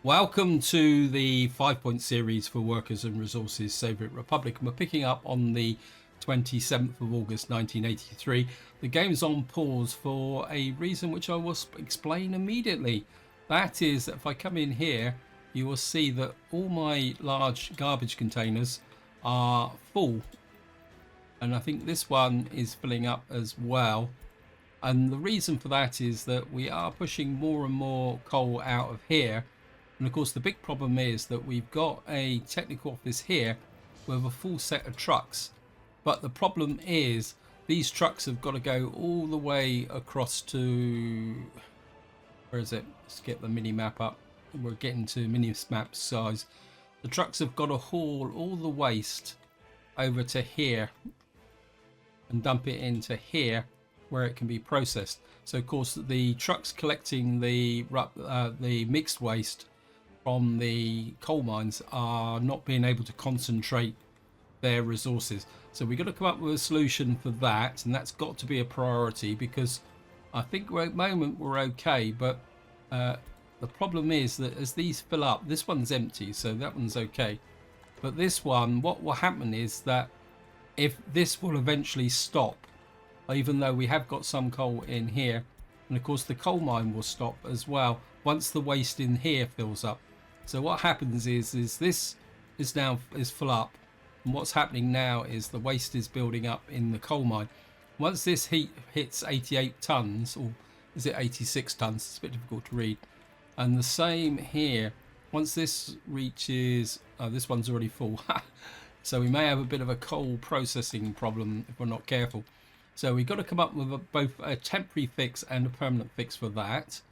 Welcome to the 5-point series for Workers and Resources Soviet Republic. And we're picking up on the 27th of August 1983. The game's on pause for a reason which I will explain immediately. That is, if I come in here, you will see that all my large garbage containers are full. And I think this one is filling up as well. And the reason for that is that we are pushing more and more coal out of here. And of course, the big problem is that we've got a technical office here with a full set of trucks. But the problem is these trucks have got to go all the way across to, where is it? Let's get the mini map up. We're getting to mini map size. The trucks have got to haul all the waste over to here and dump it into here where it can be processed. So of course the trucks collecting the mixed waste from the coal mines are not being able to concentrate their resources. So we've got to come up with a solution for that, and that's got to be a priority, because I think at the moment we're okay, but the problem is that as these fill up, this one's empty, so that one's okay. But this one, what will happen is that if this will eventually stop, even though we have got some coal in here, and of course the coal mine will stop as well once the waste in here fills up. So what happens is this is now full up, and what's happening now is the waste is building up in the coal mine. Once this heat hits 88 tons, or is it 86 tons? It's a bit difficult to read. And the same here. Once this reaches, this one's already full. So we may have a bit of a coal processing problem if we're not careful. So we've got to come up with both a temporary fix and a permanent fix for that.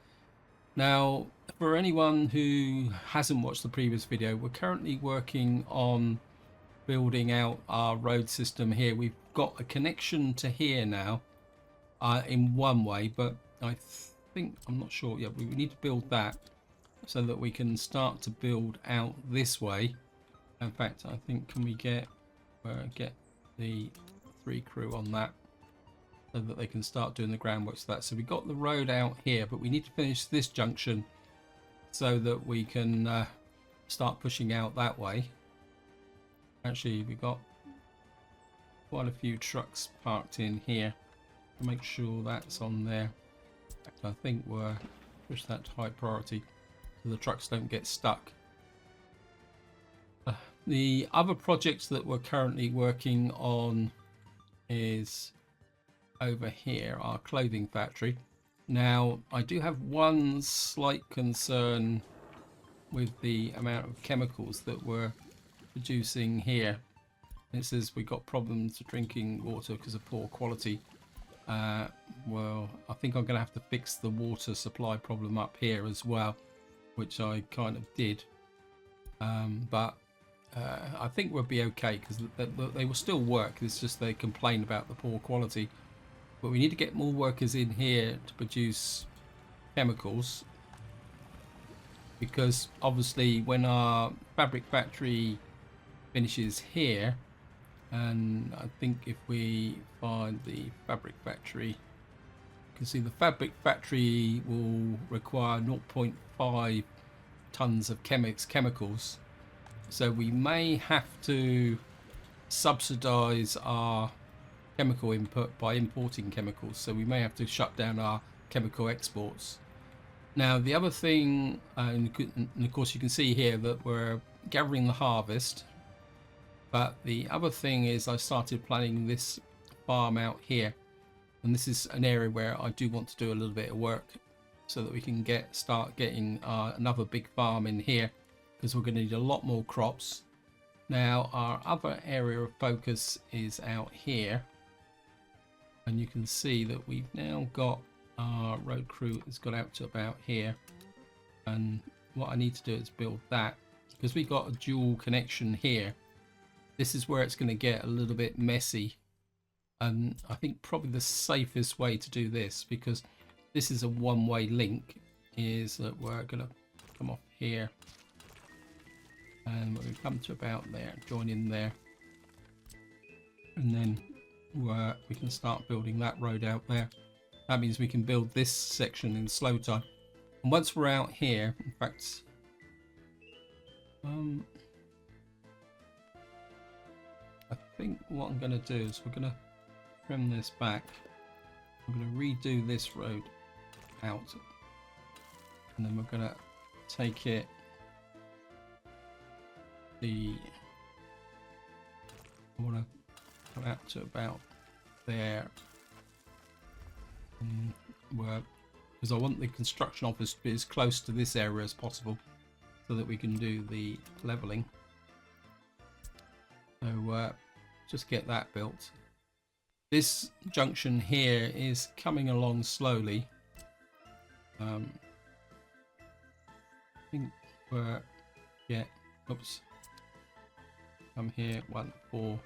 Now, for anyone who hasn't watched the previous video, we're currently working on building out our road system here. We've got a connection to here now in one way, but I think, I'm not sure yet, we need to build that so that we can start to build out this way. In fact, I think, can we get the 3 crew on that so that they can start doing the groundwork for that. So we've got the road out here, but we need to finish this junction so that we can start pushing out that way. Actually, we've got quite a few trucks parked in here. Make sure that's on there. I think we'll push that to high priority so the trucks don't get stuck. The other projects that we're currently working on is over here, our clothing factory. Now, I do have one slight concern with the amount of chemicals that we're producing here. It says we got problems with drinking water because of poor quality. Well, I think I'm going to have to fix the water supply problem up here as well, which I kind of did. But I think we'll be okay, because they will still work. It's just they complain about the poor quality. But we need to get more workers in here to produce chemicals, because obviously when our fabric factory finishes here, and I think if we find the fabric factory, you can see the fabric factory will require 0.5 tons of chemicals. So we may have to subsidize our chemical input by importing chemicals, so we may have to shut down our chemical exports. Now the other thing, and of course you can see here that we're gathering the harvest, but the other thing is I started planning this farm out here, and this is an area where I do want to do a little bit of work so that we can start getting another big farm in here, because we're going to need a lot more crops. Now our other area of focus is out here, and you can see that we've now got our road crew has got out to about here, and what I need to do is build that, because we've got a dual connection here. This is where it's going to get a little bit messy, and I think probably the safest way to do this, because this is a one-way link, is that we're going to come off here and we're going to come to about there, join in there, and then we can start building that road out there. That means we can build this section in slow time, and once we're out here, in fact I think what I'm going to do is we're going to trim this back. I'm going to redo this road out, and then we're going to take it I want to come out to about there, because I want the construction office to be as close to this area as possible so that we can do the leveling. So just get that built. This junction here is coming along slowly. I think we're oops. Come here, 1, 4.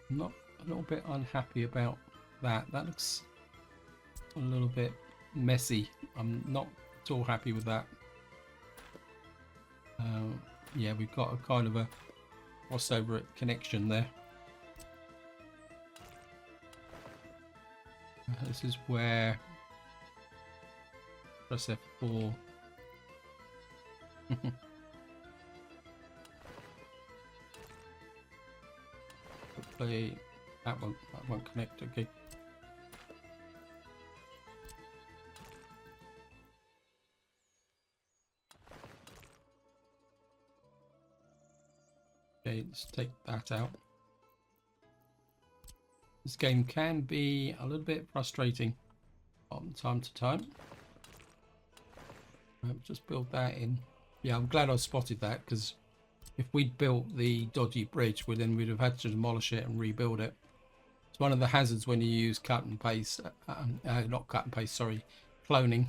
I'm not a little bit unhappy about that. That looks a little bit messy. I'm not at all happy with that. Yeah, we've got a kind of a crossover connection there. This is where press F4. Hopefully that won't connect. Okay. Okay, let's take that out. This game can be a little bit frustrating from time to time. Just build that in. Yeah, I'm glad I spotted that, because if we'd built the dodgy bridge, then we'd have had to demolish it and rebuild it. It's one of the hazards when you use cut and paste, not cut and paste, sorry, cloning.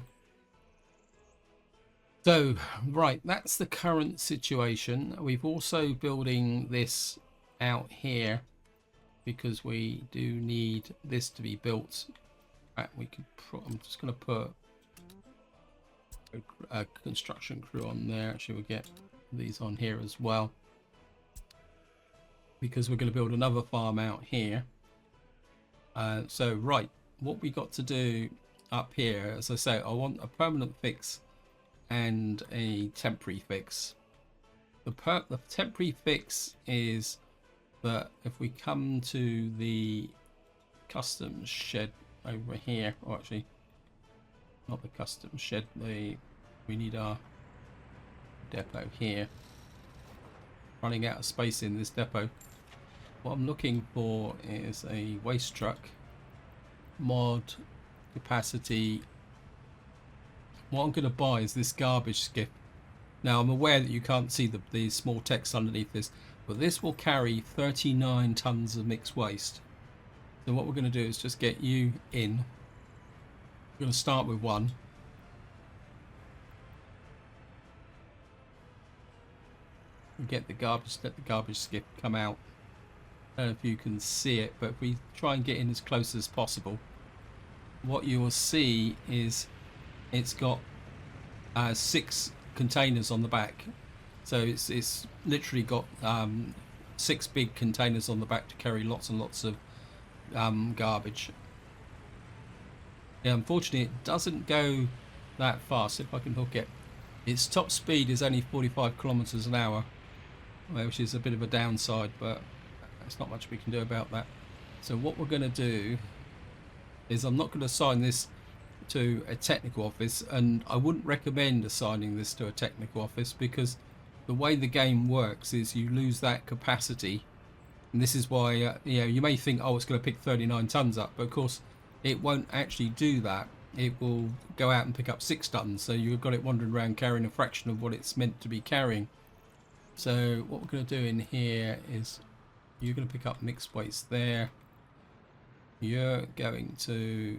So, right, that's the current situation. We've also building this out here because we do need this to be built. We could. I'm just going to put a construction crew on there. Actually, we'll get these on here as well, because we're going to build another farm out here. So, right, what we got to do up here, as I say, I want a permanent fix and a temporary fix. The temporary fix is that if we come to the customs shed over here, or actually not the customs shed, we need our depot here. Running out of space in this depot. What I'm looking for is a waste truck, mod, capacity. What I'm going to buy is this garbage skip. Now, I'm aware that you can't see the small text underneath this, but this will carry 39 tons of mixed waste. So what we're going to do is just get you in. We're going to start with 1. We get the garbage, let the garbage skip come out. I don't know if you can see it, but if we try and get in as close as possible, what you will see is it's got 6 containers on the back. So it's literally got 6 big containers on the back to carry lots and lots of garbage. Yeah, unfortunately it doesn't go that fast. If I can hook it, its top speed is only 45 kilometers an hour, which is a bit of a downside, but there's not much we can do about that. So what we're going to do is, I'm not going to assign this to a technical office, and I wouldn't recommend assigning this to a technical office, because the way the game works is you lose that capacity, and this is why you know, you may think, oh, it's going to pick 39 tons up, but of course it won't actually do that. It will go out and pick up 6 tons, so you've got it wandering around carrying a fraction of what it's meant to be carrying. So what we're going to do in here is, you're going to pick up mixed waste there. You're going to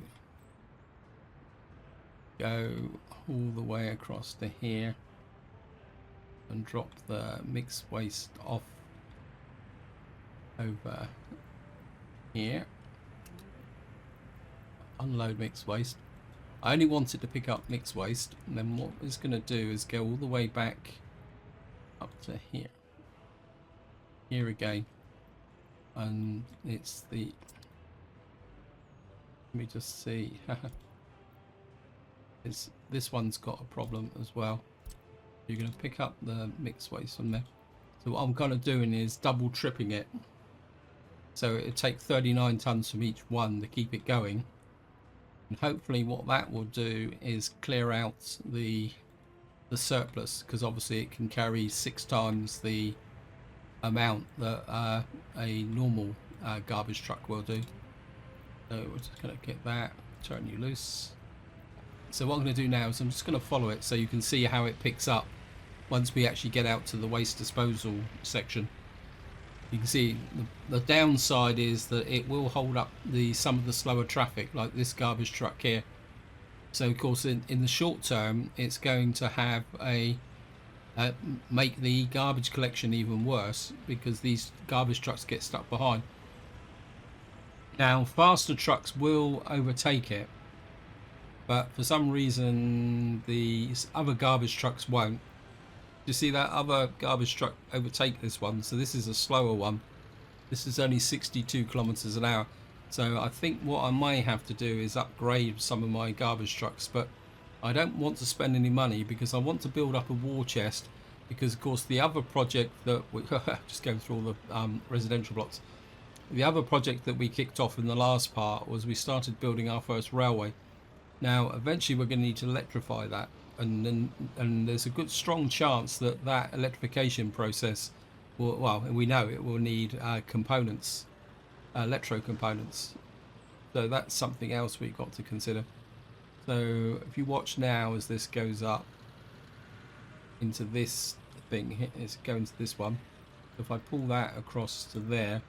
go all the way across to here and drop the mixed waste off over here. Unload mixed waste. I only wanted to pick up mixed waste, and then what it's going to do is go all the way back up to here again, and it's the, let me just see. This one's got a problem as well, You're going to pick up the mixed waste from there. So what I'm kind of doing is double tripping it. So it'll take 39 tons from each one to keep it going. And hopefully what that will do is clear out the surplus, because obviously it can carry 6 times the amount that a normal garbage truck will do. So we're just going to get that, turn you loose. So what I'm going to do now is I'm just going to follow it so you can see how it picks up once we actually get out to the waste disposal section. You can see the downside is that it will hold up some of the slower traffic, like this garbage truck here. So of course in the short term it's going to have make the garbage collection even worse, because these garbage trucks get stuck behind. Now faster trucks will overtake it, but for some reason the other garbage trucks won't. You see that other garbage truck overtake this one, so this is a slower one. This is only 62 kilometers an hour. So I think what I may have to do is upgrade some of my garbage trucks, but I don't want to spend any money because I want to build up a war chest, because of course the other project that we just going through all the residential blocks, the other project that we kicked off in the last part was we started building our first railway. Now eventually we're going to need to electrify that, and there's a good strong chance that that electrification process will, well, we know it will need components, electro components. So that's something else we've got to consider. So if you watch now as this goes up into this thing, it's going to this one. If I pull that across to there,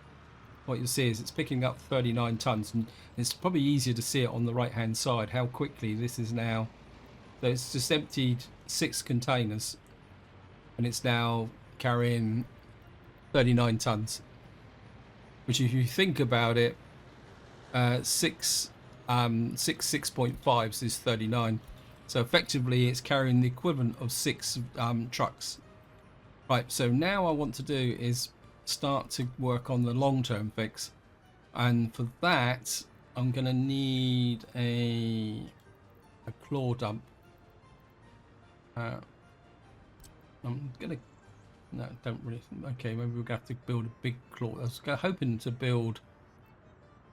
what you'll see is it's picking up 39 tons, and it's probably easier to see it on the right hand side how quickly this is now. So it's just emptied 6 containers and it's now carrying 39 tons, which if you think about it, 6.5s is 39, so effectively it's carrying the equivalent of 6 trucks. Right, so now I want to do is start to work on the long-term fix, and for that I'm gonna need a claw dump. I'm gonna, no, don't really, okay, maybe we're gonna have to build a big claw. I was hoping to build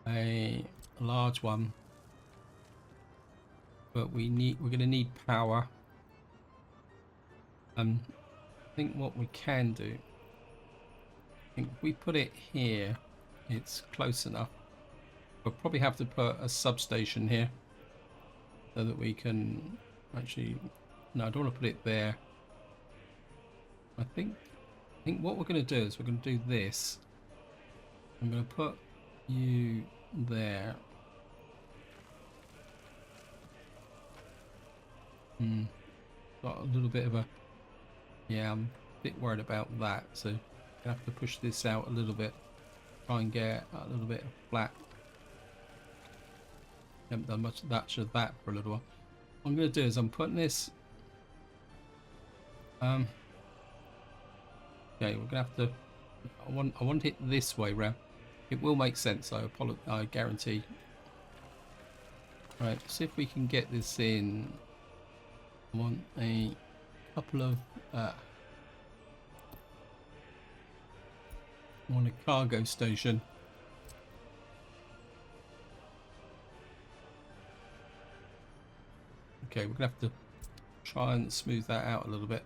a large one, but we're gonna need power. I think what we can do, I think if we put it here, it's close enough. We'll probably have to put a substation here so that we can actually, no, I don't want to put it there. I think what we're going to do is we're going to do this. I'm going to put you there. Got a little bit of a, yeah, I'm a bit worried about that, so I have to push this out a little bit, try and get a little bit flat. Haven't done much of that for a little while. What I'm going to do is I'm putting this, okay, we're gonna have to, I want it this way round. It will make sense, I guarantee. Right, see if we can get this in. I want a couple of I want a cargo station. Okay, we're gonna have to try and smooth that out a little bit.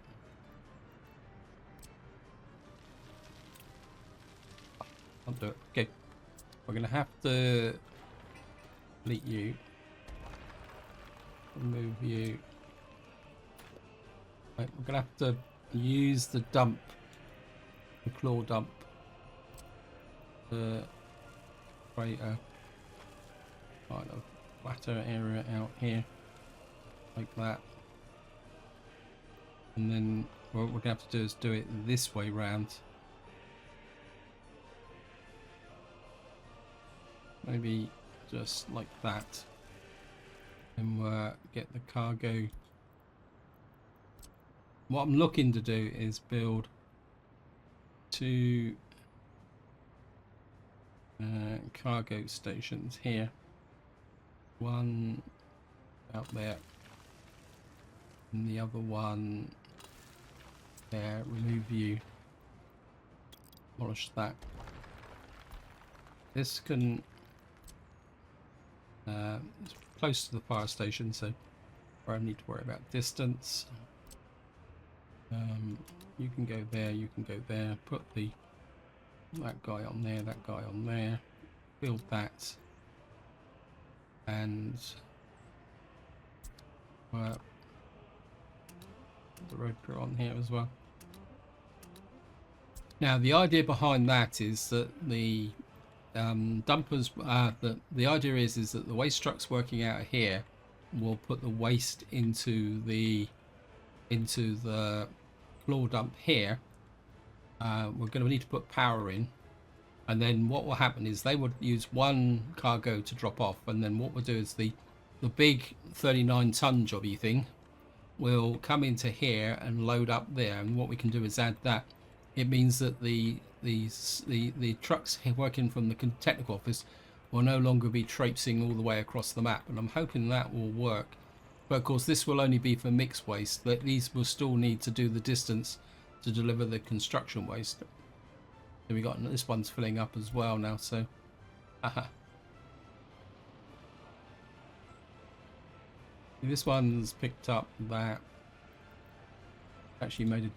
I'll do it. Okay, we're gonna have to delete you, remove you. Right, we're gonna have to use the dump, the claw dump, to create a kind of flatter area out here, like that. And then what we're gonna have to do is do it this way round. Maybe just like that, and we'll get the cargo. What I'm looking to do is build 2 cargo stations here. One out there, and the other one There, remove you. Demolish that. This can... it's close to the fire station, so I don't need to worry about distance. You can go there, you can go there. Put that guy on there, that guy on there. Build that. And... put the road crew on here as well. Now the idea behind that is that the dumpers, the idea is that the waste trucks working out here will put the waste into the floor dump here. We're going to need to put power in, and then what will happen is they would use one cargo to drop off, and then what we'll do is the big 39-ton jobby thing will come into here and load up there, and what we can do is add that. It means that the trucks working from the technical office will no longer be traipsing all the way across the map, and I'm hoping that will work. But of course this will only be for mixed waste. That these will still need to do the distance to deliver the construction waste. So we got this one's filling up as well now, so this one's picked up that. Actually made a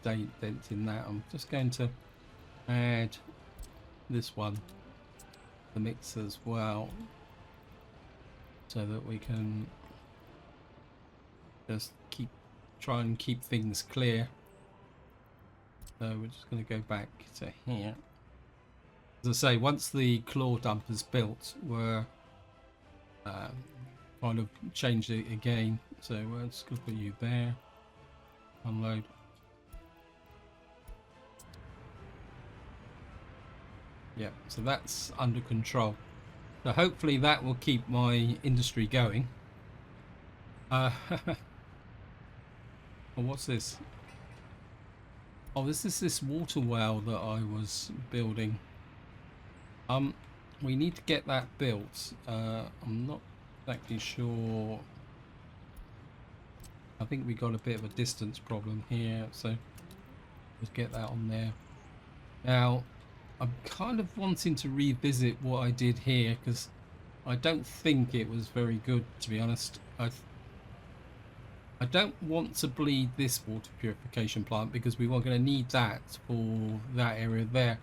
dent in that. I'm just going to add this one, the mix as well, so that we can just try and keep things clear. So we're just going to go back to here. As I say, once the claw dump is built, we're kind of changed it again. So we're just going to put you there. Unload. Yeah, so that's under control. So hopefully that will keep my industry going. Oh, what's this? Oh, this is this water well that I was building. We need to get that built. I'm not exactly sure. I think we got a bit of a distance problem here, so let's get that on there. Now, I'm kind of wanting to revisit what I did here, because I don't think it was very good, to be honest. I don't want to bleed this water purification plant, because we were going to need that for that area there.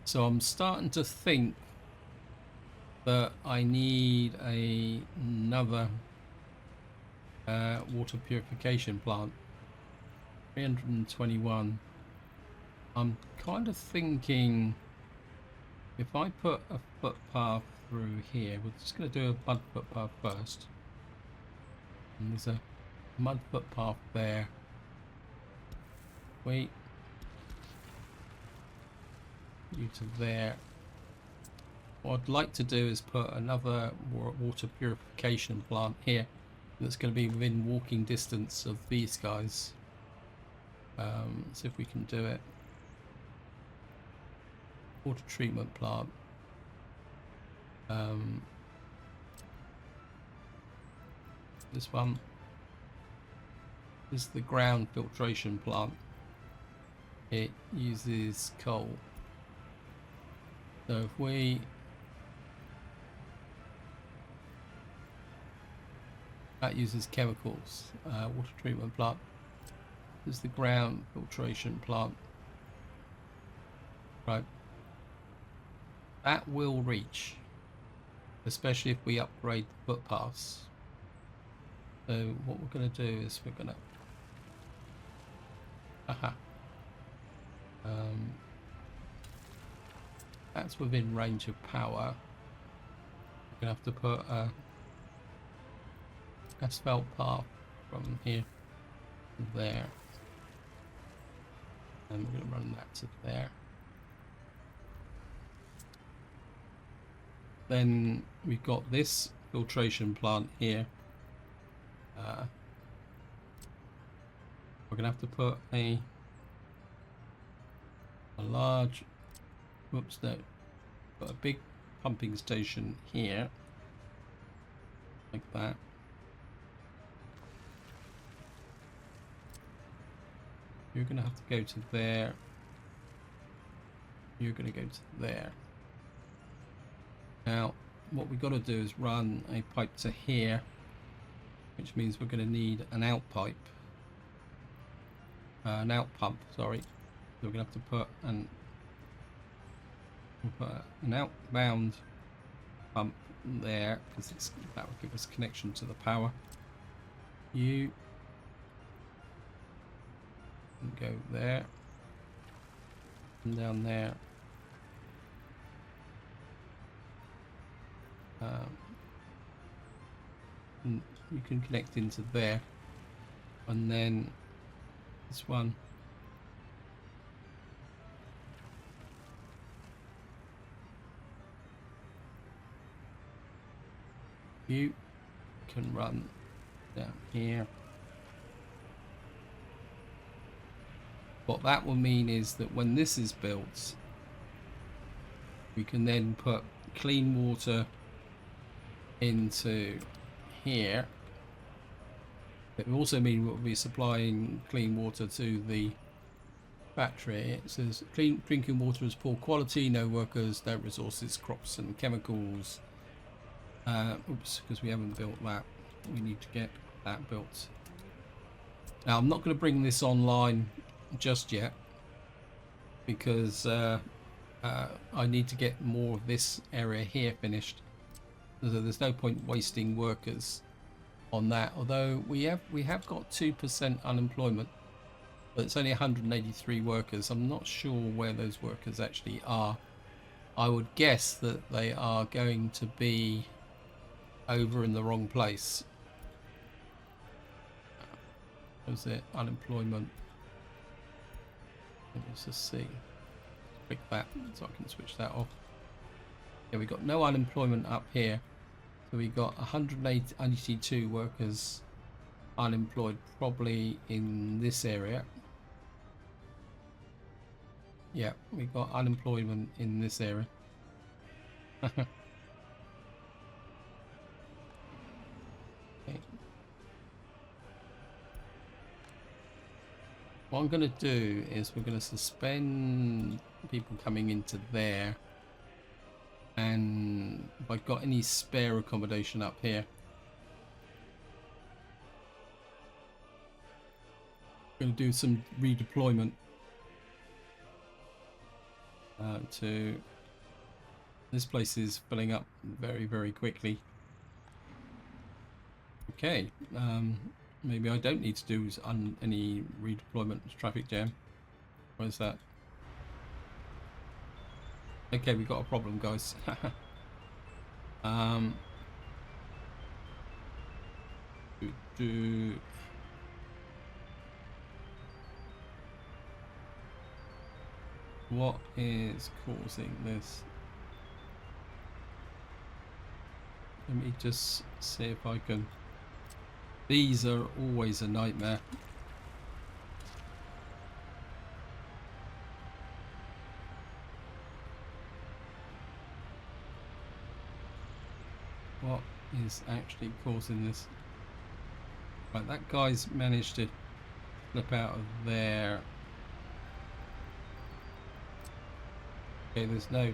So I'm starting to think that I need another water purification plant. 321. I'm kind of thinking if I put a footpath through here, we're just going to do a mud footpath first. And there's a mud footpath there. Wait. You to there. What I'd like to do is put another water purification plant here that's going to be within walking distance of these guys. See if we can do it. Water treatment plant. This one is the ground filtration plant. It uses coal. So if we that uses chemicals. Water treatment plant. This is the ground filtration plant. Right. That will reach, especially if we upgrade the footpaths. So what we're going to do is we're going to that's within range of power. We're going to have to put a asphalt path from here to there, and we're going to run that to there. Then we've got this filtration plant here. We're going to have to put a large, whoops, no, put a big pumping station here, like that. You're going to have to go to there. You're going to go to there. Now, what we've got to do is run a pipe to here, which means we're going to need an out pipe. An out pump, sorry. So we're going to have to put an outbound pump there, because that will give us connection to the power. You can go there and down there. And you can connect into there, and then this one you can run down here. What that will mean is that when this is built, we can then put clean water into here. It will also mean we'll be supplying clean water to the factory. It says clean drinking water is poor quality, no workers, no resources, crops and chemicals. Oops, because we haven't built that. We need to get that built. Now I'm not going to bring this online just yet, because I need to get more of this area here finished. So there's no point wasting workers on that. Although we have got 2% unemployment, but it's only 183 workers. I'm not sure where those workers actually are. I would guess that they are going to be over in the wrong place. Was it unemployment? Let's just see. Click that so I can switch that off. Yeah, we got no unemployment up here. So we got 182 workers unemployed, probably in this area. Yeah, we got unemployment in this area. Okay. What I'm going to do is we're going to suspend people coming into there, and if I've got any spare accommodation up here, I'm going to do some redeployment to this place is filling up very, very quickly. Okay, maybe I don't need to do any redeployment traffic jam. Where's that? Okay, we got a problem, guys. What is causing this? Let me just see if I can. These are always a nightmare. What is actually causing this? Right, that guy's managed to flip out of there. Okay, there's no...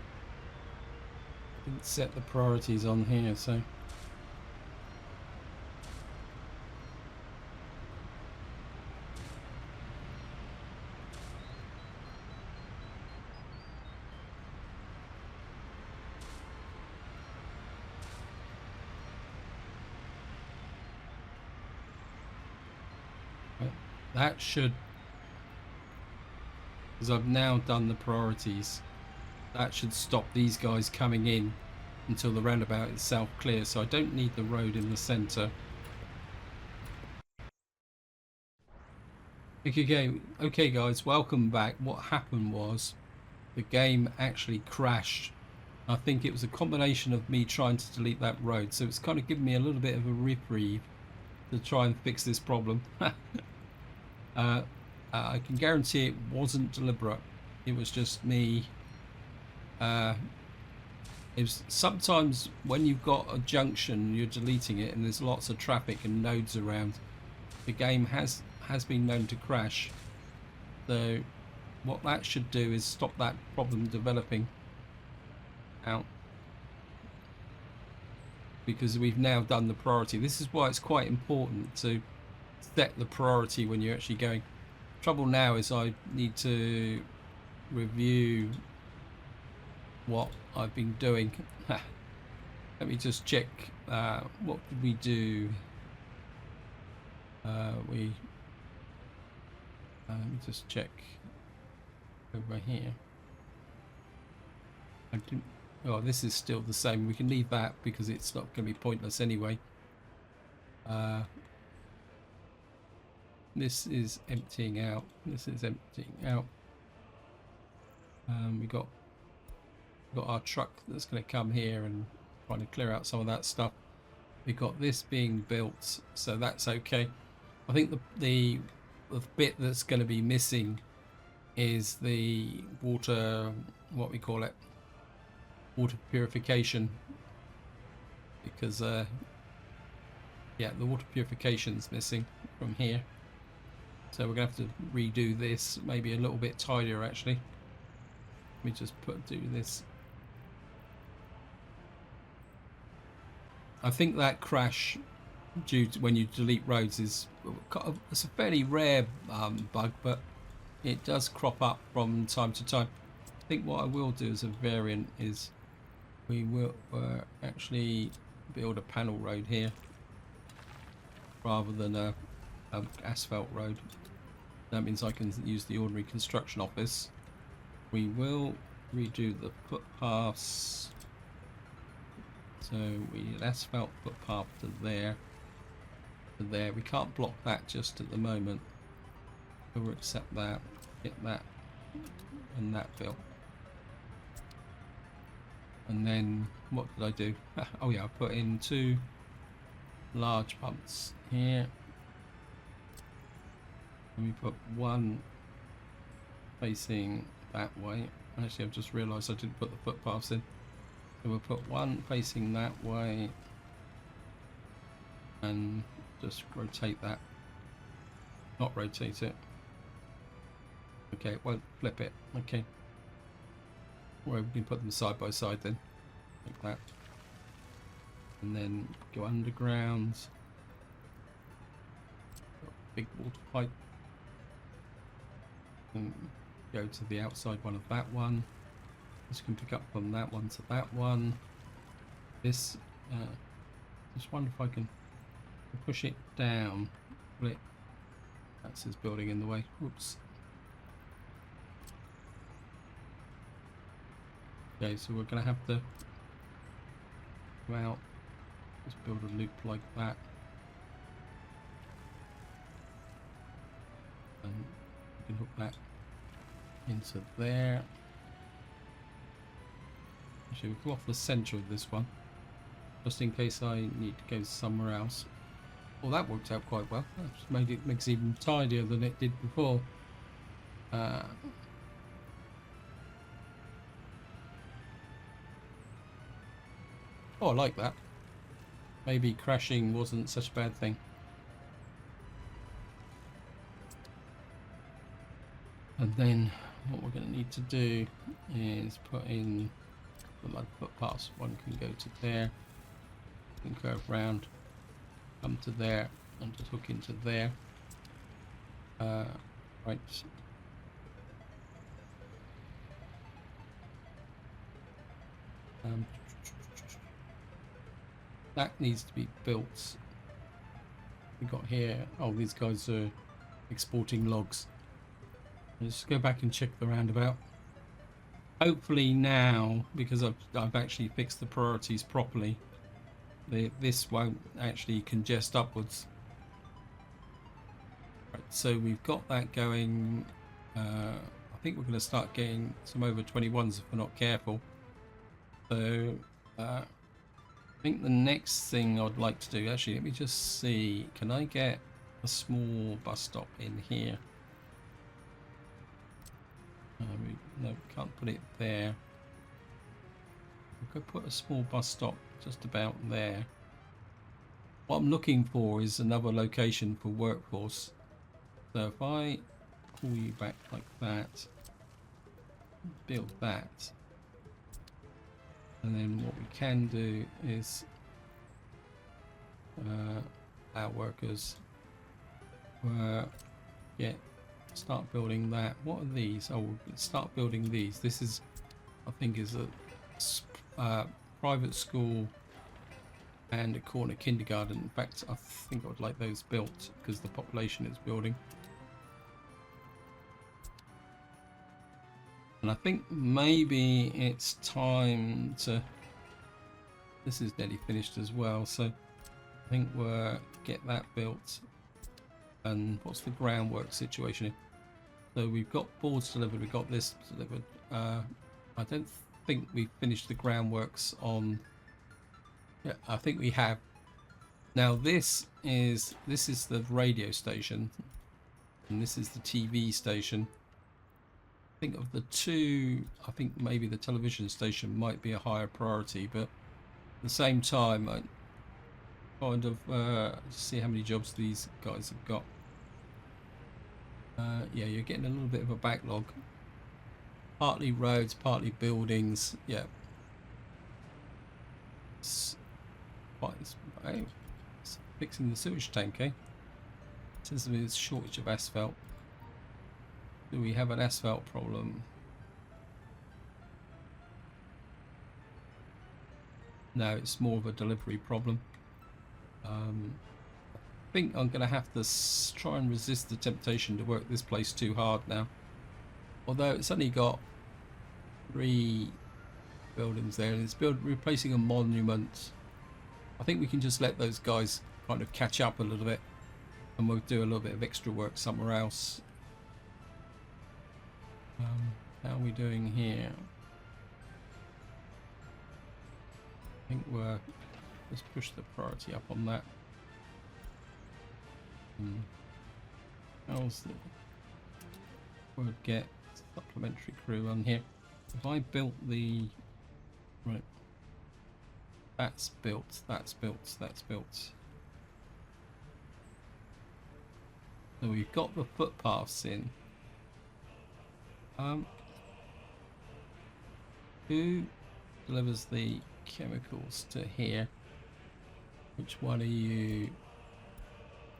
didn't set the priorities on here, so... That should, because I've now done the priorities, that should stop these guys coming in until the roundabout itself clears, so I don't need the road in the centre. Okay guys, welcome back. What happened was the game actually crashed. I think it was a combination of me trying to delete that road, so it's kind of given me a little bit of a reprieve to try and fix this problem. I can guarantee it wasn't deliberate. It was just me. It was sometimes when you've got a junction, you're deleting it, and there's lots of traffic and nodes around. The game has been known to crash. So what that should do is stop that problem developing out, because we've now done the priority. This is why it's quite important to set the priority when you're actually going. Trouble now is I need to review what I've been doing. Let me just check. What did we do? Let me just check over here. I didn't. Oh, this is still the same. We can leave that because it's not going to be pointless anyway. This is emptying out. This is emptying out. We got our truck that's going to come here and trying to clear out some of that stuff. We got this being built, so that's okay. I think the bit that's going to be missing is the water, what we call it, water purification, because yeah, the water purification's missing from here, so we're gonna have to redo this, maybe a little bit tidier actually. Let me just do this. I think that crash due to when you delete roads is it's a fairly rare bug, but it does crop up from time to time. I think what I will do as a variant is we will actually build a panel road here rather than a asphalt road. That means I can use the ordinary construction office. We will redo the footpaths, so we need asphalt footpath to there, to there. We can't block that just at the moment, so we'll accept that, get that and that built. And then what did I do? Oh yeah, I put in 2 large pumps here, and we put one facing that way. Actually, I've just realised I didn't put the footpaths in, so we'll put one facing that way and just rotate that, not rotate it. Okay, it won't flip it. Okay, well, we can put them side by side then, like that, and then go underground. Big water pipe, and go to the outside one of that one. This can pick up from that one to that one. This, just wonder if I can push it down. Will it? That's his building in the way. Oops. Okay, so we're going to have to go out, just build a loop like that, and we can hook that into there. Actually, we'll go off the centre of this one, just in case I need to go somewhere else. Well, that worked out quite well. That's made it makes it even tidier than it did before. Oh, I like that. Maybe crashing wasn't such a bad thing. And then what we're going to need to do is put in the mud footpaths. One can go to there, can curve round, come to there, and just hook into there. Right. That needs to be built. We got here. Oh, these guys are exporting logs. Let's go back and check the roundabout. Hopefully now, because I've actually fixed the priorities properly, this won't actually congest upwards. Right, so we've got that going. I think we're going to start getting some over 21s if we're not careful. So I think the next thing I'd like to do, actually, let me just see, can I get a small bus stop in here? No, we can't put it there. We could put a small bus stop just about there. What I'm looking for is another location for workforce. So if I pull you back like that, build that, and then what we can do is our workers start building that. What are these? Oh, let's start building these. This is, I think, is a private school and a corner kindergarten. In fact, I think I would like those built because the population is building. And I think maybe it's time to... This is nearly finished as well, so I think we'll get that built. And what's the groundwork situation? So we've got boards delivered, we've got this delivered. I don't think we've finished the groundworks on... Yeah, I think we have. Now this is the radio station, and this is the TV station. I think of the two, I think maybe the television station might be a higher priority, but at the same time, I kind of see how many jobs these guys have got. Yeah, you're getting a little bit of a backlog. Partly roads, partly buildings. Yeah. It's fixing the sewage tank, eh? It says there's a shortage of asphalt. Do we have an asphalt problem? No, it's more of a delivery problem. I think I'm going to have to try and resist the temptation to work this place too hard now. Although it's only got 3 buildings there, and it's replacing a monument. I think we can just let those guys kind of catch up a little bit, and we'll do a little bit of extra work somewhere else. How are we doing here? I think let's push the priority up on that. How's the... We'll get supplementary crew on here. If I built the... Right. That's built, that's built, that's built. So we've got the footpaths in. Who delivers the chemicals to here? Which one are you?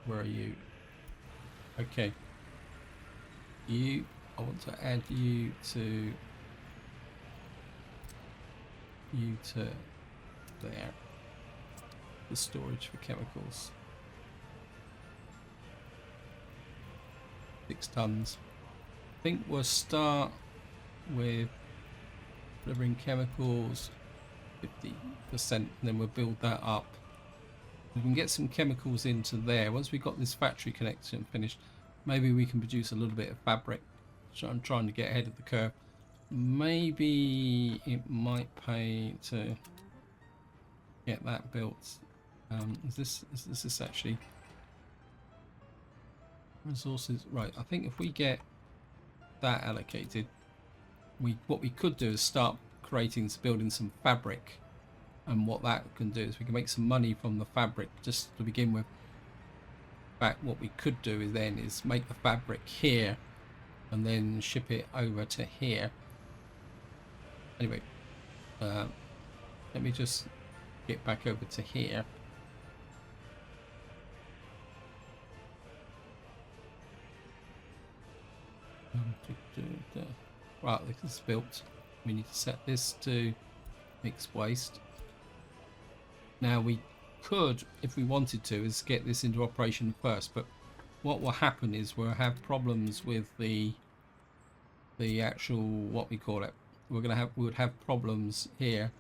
Where are you? Okay. I want to add you to there. The storage for chemicals. 6 tons. I think we'll start with delivering chemicals 50%, and then we'll build that up. We can get some chemicals into there. Once we've got this factory connection finished, maybe we can produce a little bit of fabric. So I'm trying to get ahead of the curve. Maybe it might pay to get that built. Is this actually resources? Right, I think if we get that allocated, what we could do is start building some fabric, and what that can do is we can make some money from the fabric just to begin with. In fact, what we could do is make the fabric here and then ship it over to here. Anyway, let me just get back over to here. Right, this is built. We need to set this to mixed waste. Now we could, if we wanted to, is get this into operation first, but what will happen is we'll have problems with the actual, what we call it. We would have problems here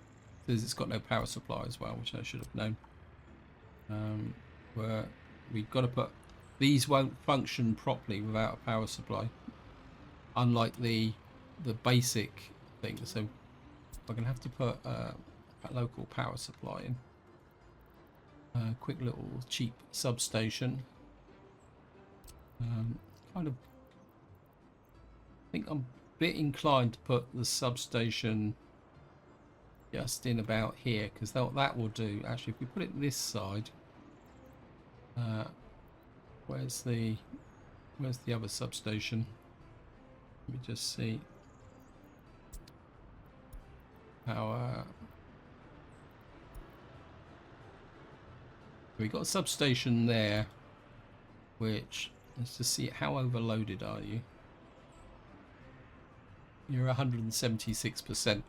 because it's got no power supply as well, which I should have known. Where we've got to put, these won't function properly without a power supply, unlike the basic thing. So we're going to have to put a local power supply in. A quick little cheap substation. Kind of, I think I'm a bit inclined to put the substation just in about here, because that will do. Actually, if we put it this side, where's the other substation? Let me just see how we got a substation there, which, let's just see, how overloaded are you? You're 176%.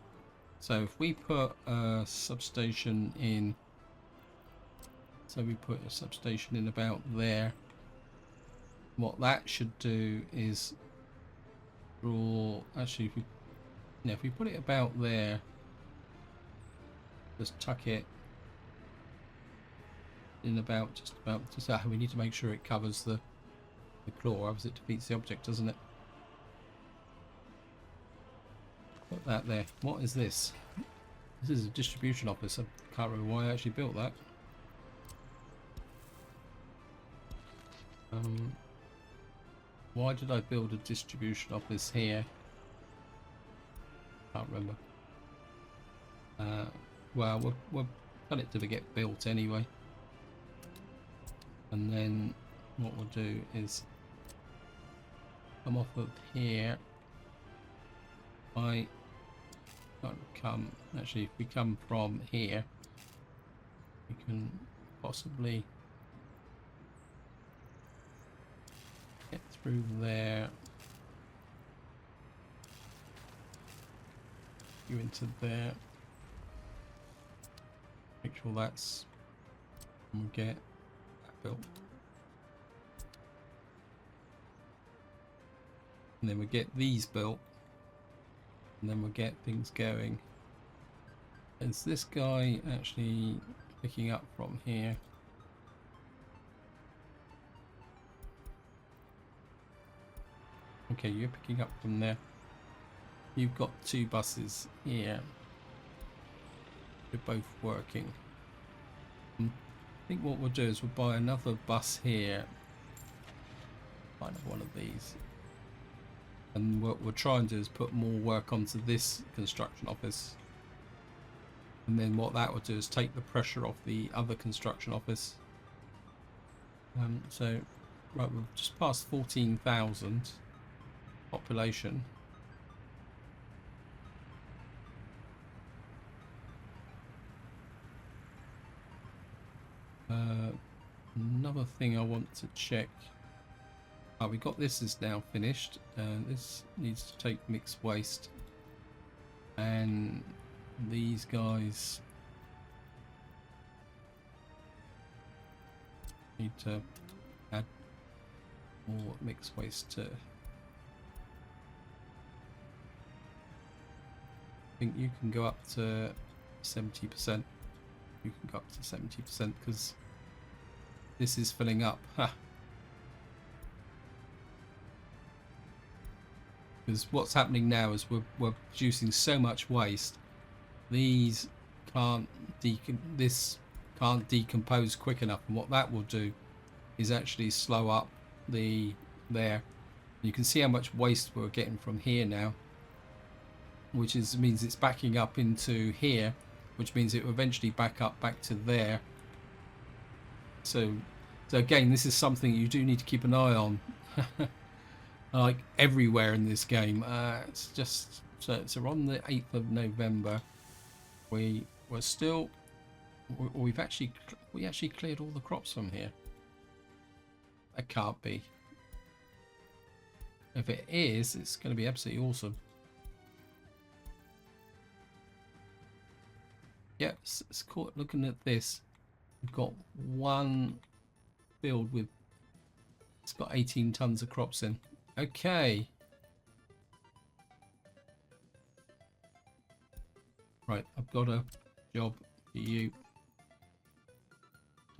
So if we put a substation in, so we put a substation in about there, what that should do is draw, actually if we, yeah, if we put it about there, just tuck it in about, just we need to make sure it covers the claw, otherwise it defeats the object, doesn't it? Put that there. What is this? This is a distribution office. I can't remember why I actually built that. Why did I build a distribution office here? Can't remember. Well, we'll cut it till it get built anyway. And then what we'll do is come off of here. I can't come, actually if we come from here, we can possibly get through there, you into there, make sure that's, and we get that built, and then we get these built, and then we'll get things going. Is this guy actually picking up from here? Okay, you're picking up from there. You've got 2 buses here. They're both working. I think what we'll do is we'll buy another bus here. Find one of these. And what we'll try and do is put more work onto this construction office. And then what that will do is take the pressure off the other construction office. So, right, we've just passed 14,000 population. Another thing I want to check. We got this is now finished. This needs to take mixed waste, and these guys need to add more mixed waste to. I think you can go up to 70%. You can go up to 70% because this is filling up. Because what's happening now is we're producing so much waste. These can't decompose quick enough, and what that will do is actually slow up there. You can see how much waste we're getting from here now, which means it's backing up into here, which means it will eventually back to there. So again, this is something you do need to keep an eye on. Like everywhere in this game. It's just so on the 8th of November. We actually cleared all the crops from here. That can't be. If it is, it's going to be absolutely awesome. Yep, it's caught. Looking at this, we've got one field with, it's got 18 tons of crops in. Okay. Right, I've got a job for you.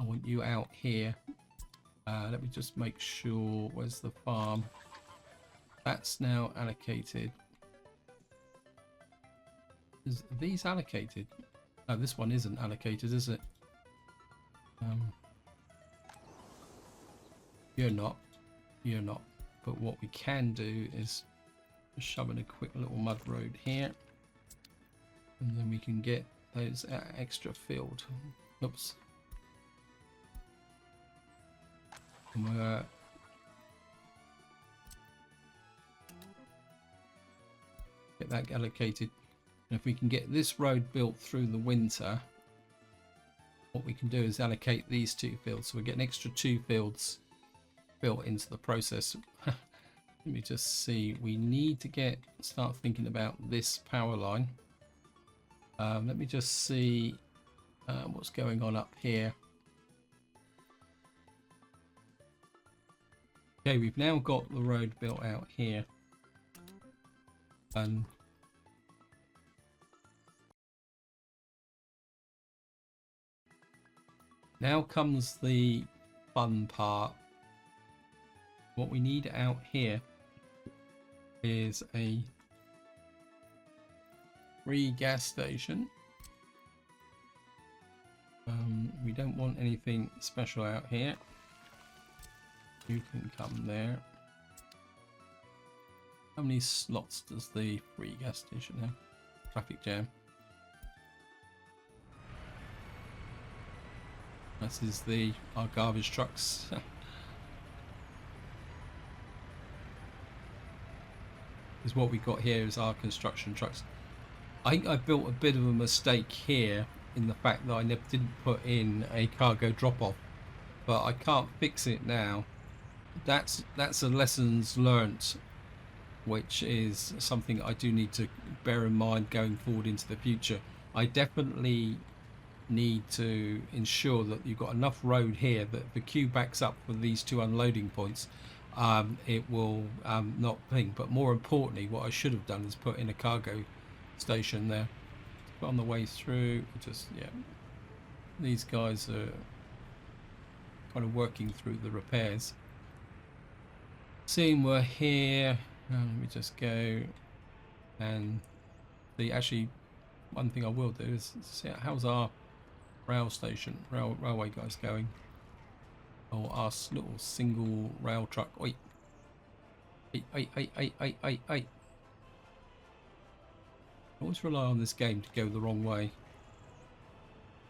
I want you out here. Let me just make sure, where's the farm? That's now allocated. Is these allocated? No, this one isn't allocated, is it? You're not. You're not. But what we can do is just shove in a quick little mud road here, and then we can get those extra filled. Oops. And Get that allocated. And if we can get this road built through the winter, what we can do is allocate these 2 fields. So we get an extra 2 fields built into the process. Let me just see. We need to start thinking about this power line. Let me just see what's going on up here. Okay, we've now got the road built out here. And now comes the fun part. What we need out here is a free gas station. We don't want anything special out here. You can come there. How many slots does the free gas station have? Traffic jam. This is our garbage trucks. Is what we got here is our construction trucks. I think I built a bit of a mistake here in the fact that I didn't put in a cargo drop-off, but I can't fix it now. That's a lessons learnt, which is something I do need to bear in mind going forward into the future. I definitely need to ensure that you've got enough road here that the queue backs up for these 2 unloading points. It will not ping, but more importantly, what I should have done is put in a cargo station there. But on the way through, these guys are kind of working through the repairs. Seeing we're here, let me just go and see. Actually, one thing I will do is see how's our railway guys going. Or our little single rail truck. Oi. Hey. I always rely on this game to go the wrong way.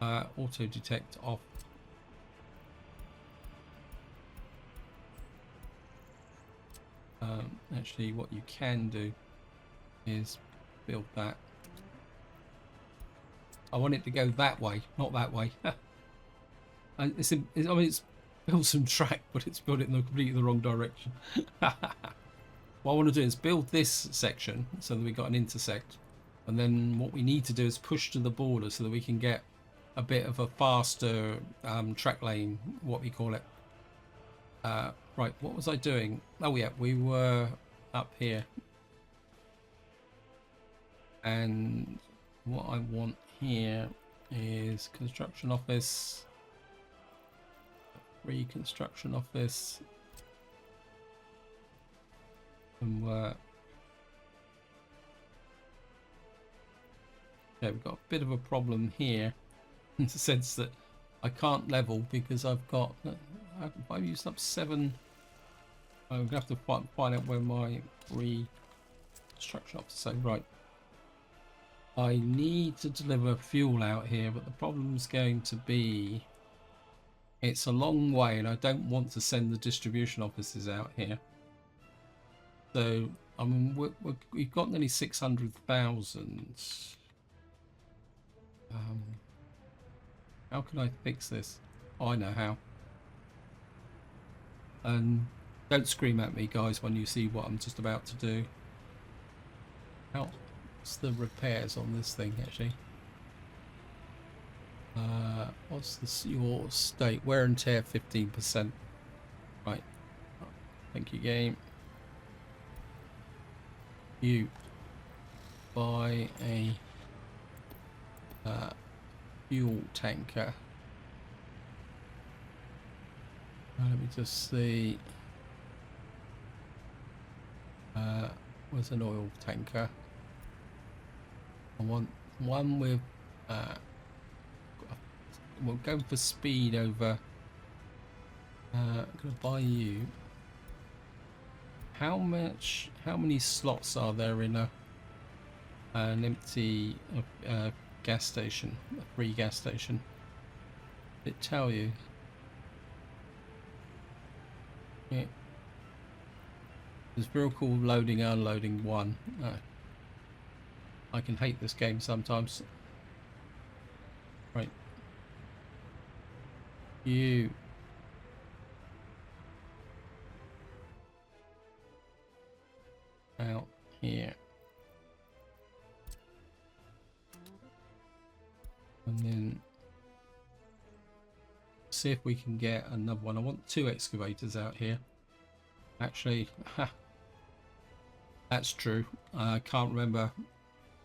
Auto detect off. Actually, what you can do is build that. I want it to go that way, not that way. And it's built some track, but it's built it in completely the wrong direction. What I want to do is build this section so that we got an intersect, and then what we need to do is push to the border so that we can get a bit of a faster track lane, what we call it. Right, what was I doing? Oh yeah, we were up here, and what I want here is construction office, free construction office, and yeah, we've got a bit of a problem here in the sense that I can't level because I've used up 7. I'm gonna have to find out where my reconstruction office. So right, I need to deliver fuel out here, but the problem's going to be it's a long way, and I don't want to send the distribution offices out here. So I mean, we've got nearly 600,000. How can I fix this? Oh, I know how. And don't scream at me, guys, when you see what I'm just about to do. What's the repairs on this thing, actually? What's your state? Wear and tear 15%. Right. Thank you, game. You buy a fuel tanker. Let me just see. Where's an oil tanker? I want one with we're going for speed over. I'm gonna buy you. How many slots are there in an empty gas station, a free gas station? Did it tell you? Yeah. There's vehicle loading, unloading 1. I can hate this game sometimes. Right. You. Out here. And then see if we can get another one. I want 2 excavators out here. Actually, that's true. I can't remember.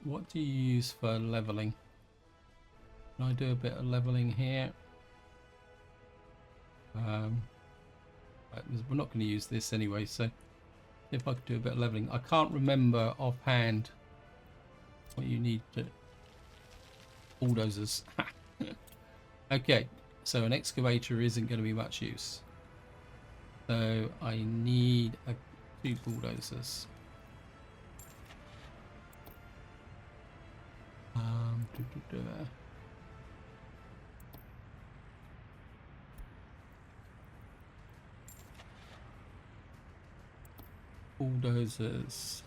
What do you use for leveling? Can I do a bit of leveling here? We're not going to use this anyway, so if I could do a bit of leveling. I can't remember offhand what you need to... Bulldozers. Okay, so an excavator isn't going to be much use. So I need 2 bulldozers. Bulldozers.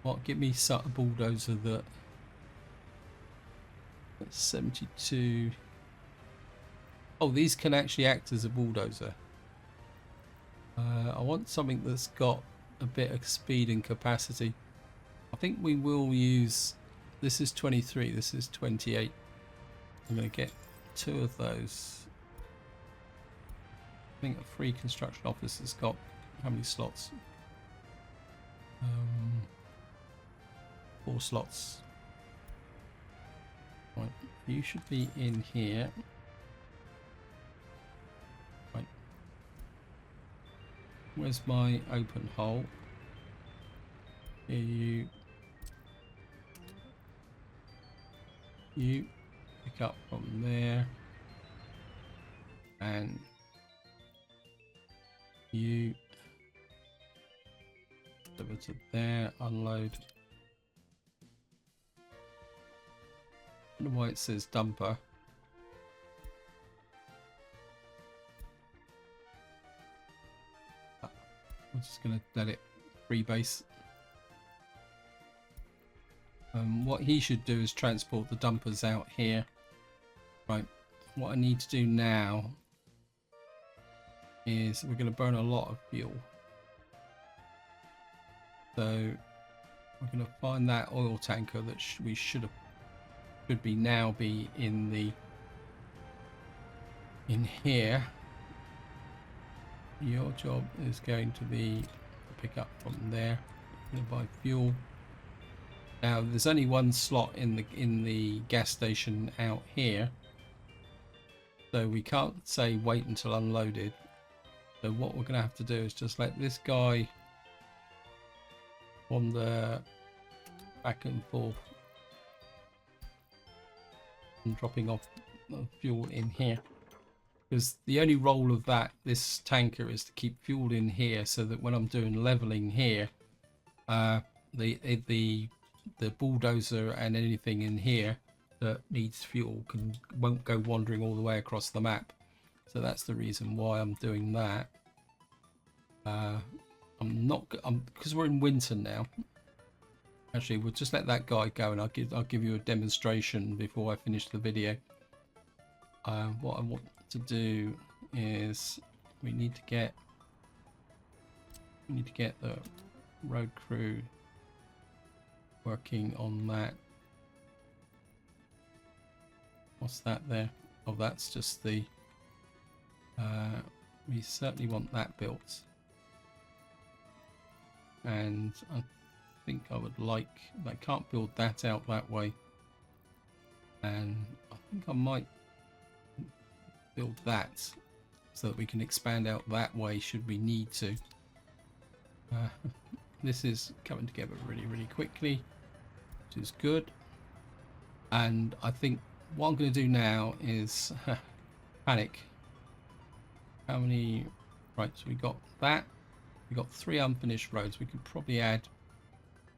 What? Give me a bulldozer that's 72. Oh, these can actually act as a bulldozer. I want something that's got a bit of speed and capacity. I think we will use... This is 23, this is 28. I'm going to get 2 of those. I think a free construction office has got how many slots? 4 slots. Right, you should be in here. Right. Where's my open hole? Here you pick up from there, and you deliver to there, unload. I don't know why it says dumper. I'm just going to let it freebase. What he should do is transport the dumpers out here. Right, what I need to do now is we're going to burn a lot of fuel. So we're going to find that oil tanker that we should be now be in here. Your job is going to be to pick up from there. You're going to buy fuel. Now there's only 1 slot in the gas station out here, so we can't say wait until unloaded. So what we're going to have to do is just let this guy wander back and forth and dropping off fuel in here, because the only role of this tanker is to keep fuel in here, so that when I'm doing leveling here, the bulldozer and anything in here that needs fuel won't go wandering all the way across the map. So that's the reason why I'm doing that. Because we're in winter now. Actually, we'll just let that guy go, and I'll give you a demonstration before I finish the video. What I want to do is we need to get the road crew working on that. What's that there? Oh, that's just the we certainly want that built, and I think I would like, I can't build that out that way, and I think I might build that so that we can expand out that way should we need to. This is coming together really quickly, which is good. And I think what I'm going to do now is panic. How many? Right, so we got that. We got 3 unfinished roads. We could probably add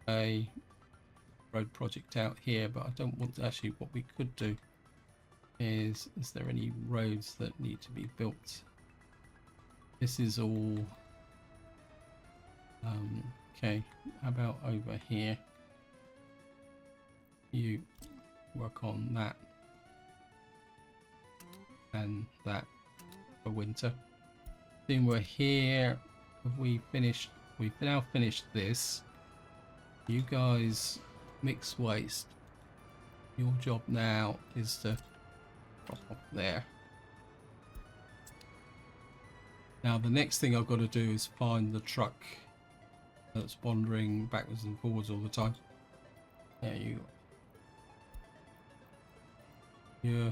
a road project out here, but I don't want to. Actually, what we could do is there any roads that need to be built? This is all okay. How about over here? You work on that and that for winter. Then we're here. Have we finished? We've now finished this. You guys mix waste. Your job now is to drop off there. Now the next thing I've got to do is find the truck that's wandering backwards and forwards all the time. There you go. Yeah.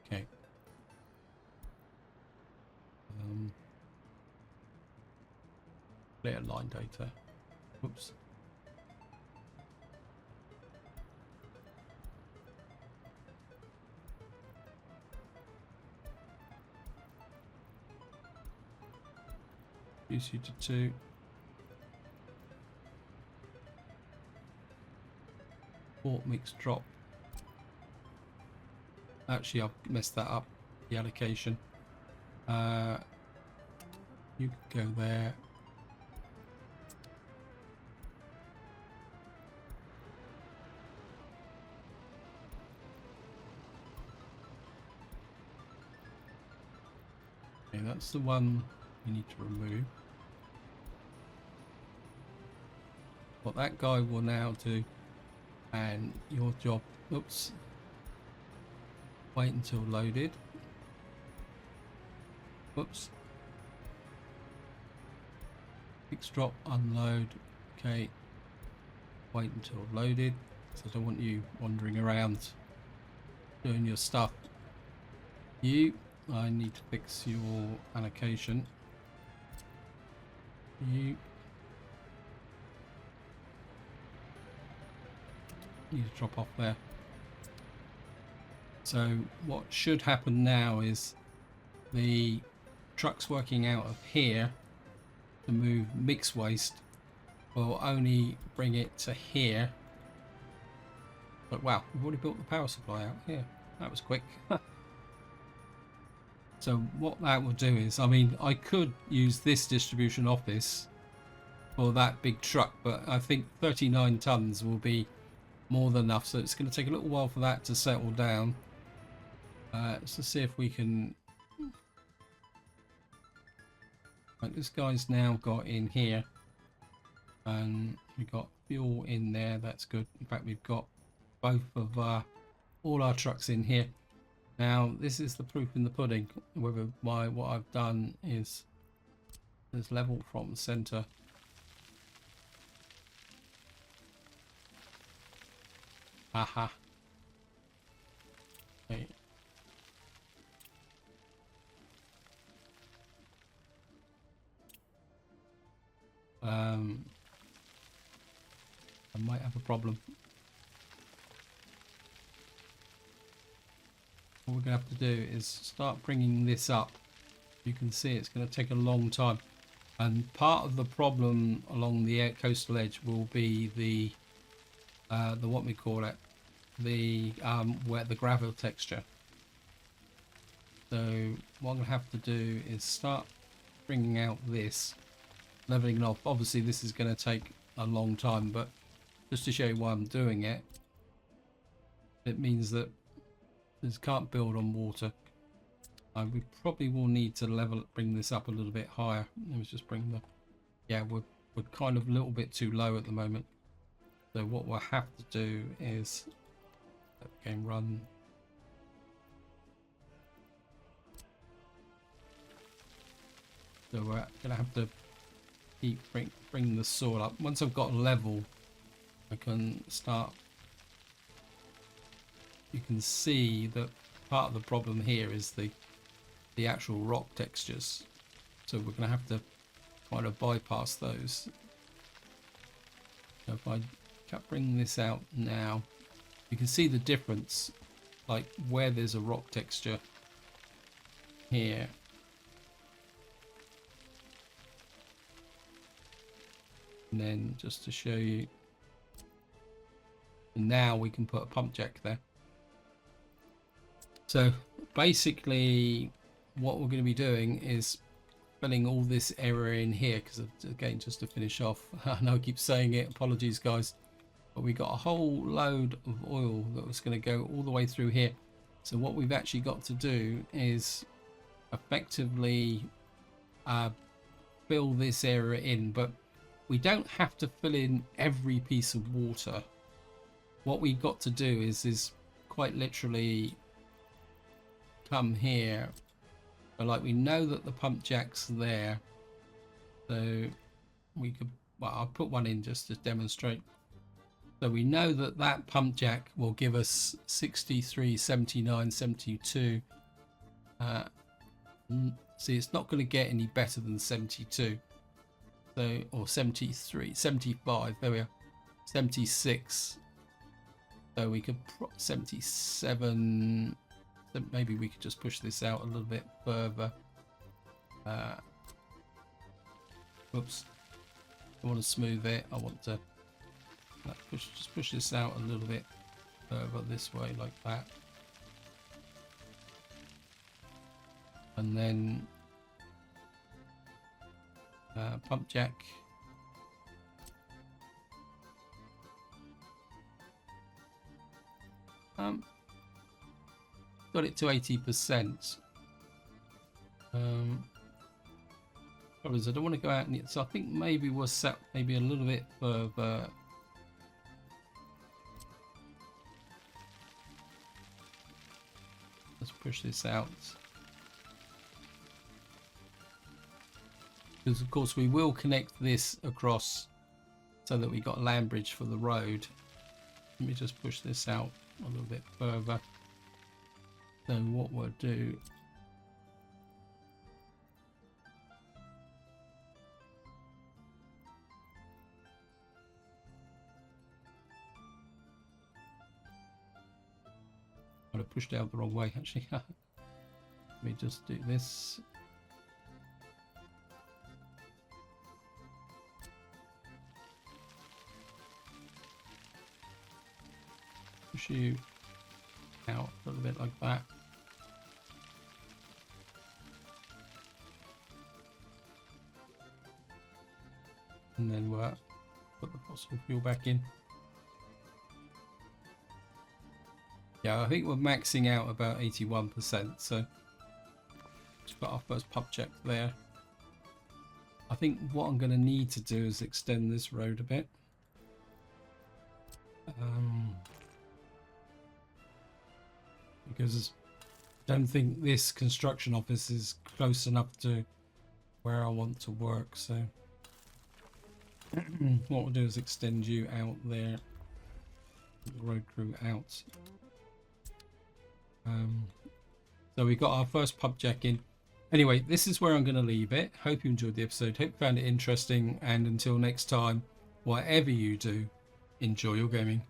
Okay. Clear line data. Oops. Use you to 2. Port mix drop. Actually, I've messed that up. The allocation. You can go there. Okay, that's the one we need to remove. What that guy will now do, and your job, oops, wait until loaded. Oops. Fix drop, unload. Okay. Wait until loaded. So I don't want you wandering around doing your stuff. I need to fix your allocation. You need to drop off there. So what should happen now is the truck's working out of here to move mixed waste will only bring it to here. But wow, we've already built the power supply out here. That was quick. So what that will do is, I mean, I could use this distribution office for that big truck, but I think 39 tons will be more than enough. So it's going to take a little while for that to settle down. Let's just see if we can. Right, this guy's now got in here, and we've got fuel in there. That's good. In fact, we've got both of all our trucks in here. Now this is the proof in the pudding. Whether what I've done is level from center. Aha. Okay. I might have a problem. What we're going to have to do is start bringing this up. You can see it's going to take a long time. And part of the problem along the coastal edge will be the what we call it, where the gravel texture. So what I'm going to have to do is start bringing out this, leveling it off. Obviously this is going to take a long time, but just to show you why I'm doing it, it means that this can't build on water. We probably will need to bring this up a little bit higher. Let me just bring the, yeah, we're kind of a little bit too low at the moment. So what we'll have to do is let the game run. So we're gonna have to keep bring the sword up. Once I've got a level, I can start. You can see that part of the problem here is the actual rock textures. So we're gonna have to kind of bypass those. So if I bring this out now, you can see the difference, like where there's a rock texture here. And then just to show you, now we can put a pump jack there. So basically what we're going to be doing is filling all this area in here because, again, just to finish off, I know I keep saying it, apologies guys, but we got a whole load of oil that was going to go all the way through here. So what we've actually got to do is effectively fill this area in, but we don't have to fill in every piece of water. What we've got to do is quite literally come here. But like, we know that the pump jack's there, so we could, well, I'll put one in just to demonstrate. So we know that that pump jack will give us 63, 79, 72. See, it's not going to get any better than 72. So, or 73, 75, there we are. 76. So we could, 77. So maybe we could just push this out a little bit further. Oops. I want to smooth it. I want to just push this out a little bit further this way, like that. And then pump jack. Got it to 80%. Because I don't want to go out and so I think maybe we'll set maybe a little bit further. Let's push this out. Because of course we will connect this across so that we got a land bridge for the road. Let me just push this out a little bit further. So what we'll do, I pushed out the wrong way actually. Let me just do this. Push you out a little bit like that. And then we'll put the fossil fuel back in. Yeah, I think we're maxing out about 81%, so we've got our first pump check there. I think what I'm going to need to do is extend this road a bit. Because I don't think this construction office is close enough to where I want to work, so what we'll do is extend you out there, the road crew out. So we got our first pump jack in. Anyway, this is where I'm going to leave it. Hope you enjoyed the episode, hope you found it interesting, and until next time, whatever you do, enjoy your gaming.